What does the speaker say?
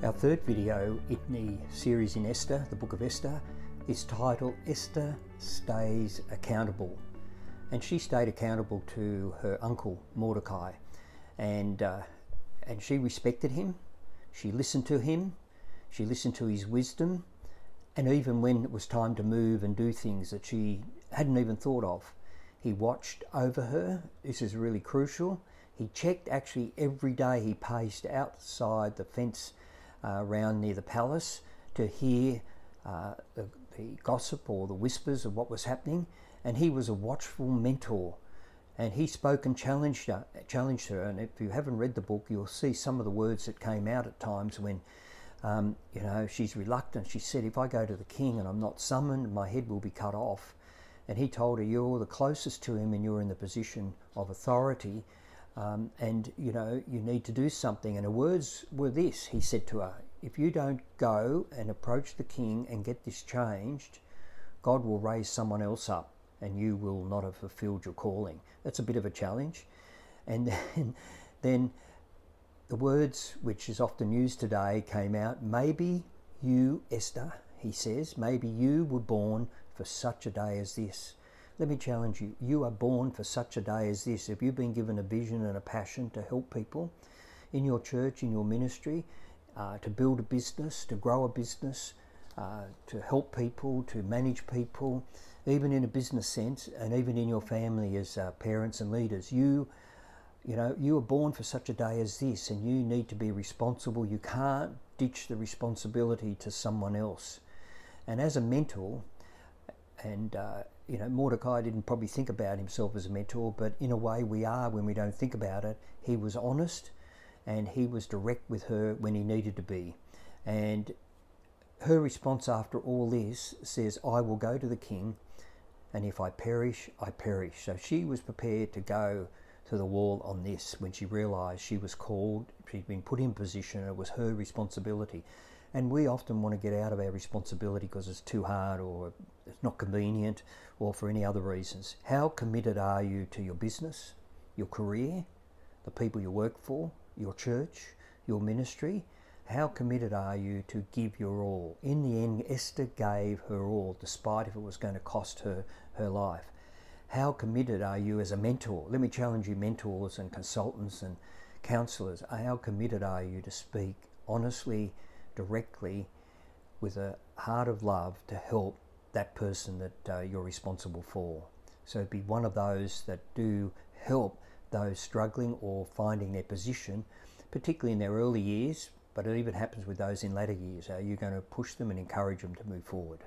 Our third video in the series in Esther, the Book of Esther, is titled Esther Stays Accountable. And she stayed accountable to her uncle Mordecai, and she respected him, she listened to him, she listened to his wisdom, and even when it was time to move and do things that she hadn't even thought of, he watched over her. This is really crucial. He checked actually every day. He paced outside the fence around near the palace to hear the gossip or the whispers of what was happening, and he was a watchful mentor, and he spoke and challenged her. And if you haven't read the book, you'll see some of the words that came out at times when she's reluctant. She said, if I go to the king and I'm not summoned, my head will be cut off. And he told her, you're the closest to him and you're in the position of authority, and you need to do something. And her words were this. He said to her, if you don't go and approach the king and get this changed, God will raise someone else up and you will not have fulfilled your calling. That's a bit of a challenge. And then the words which is often used today came out. Maybe you, Esther, he says, maybe you were born for such a day as this. Let me challenge you. You are born for such a day as this. If you've been given a vision and a passion to help people in your church, in your ministry, to build a business, to grow a business, to help people, to manage people, even in a business sense, and even in your family as parents and leaders, you are born for such a day as this, and you need to be responsible. You can't ditch the responsibility to someone else. And as a mentor, and Mordecai didn't probably think about himself as a mentor, but in a way we are when we don't think about it. He was honest and he was direct with her when he needed to be. And her response after all this says, I will go to the king, and if I perish, I perish. So she was prepared to go to the wall on this when she realised she was called, she'd been put in position, and it was her responsibility. And we often want to get out of our responsibility because it's too hard or it's not convenient or for any other reasons. How committed are you to your business, your career, the people you work for, your church, your ministry? How committed are you to give your all? In the end, Esther gave her all, despite if it was going to cost her her life. How committed are you as a mentor? Let me challenge you, mentors and consultants and counsellors. How committed are you to speak honestly, directly, with a heart of love to help that person that you're responsible for? So be one of those that do help those struggling or finding their position, particularly in their early years, but it even happens with those in later years. Are you going to push them and encourage them to move forward?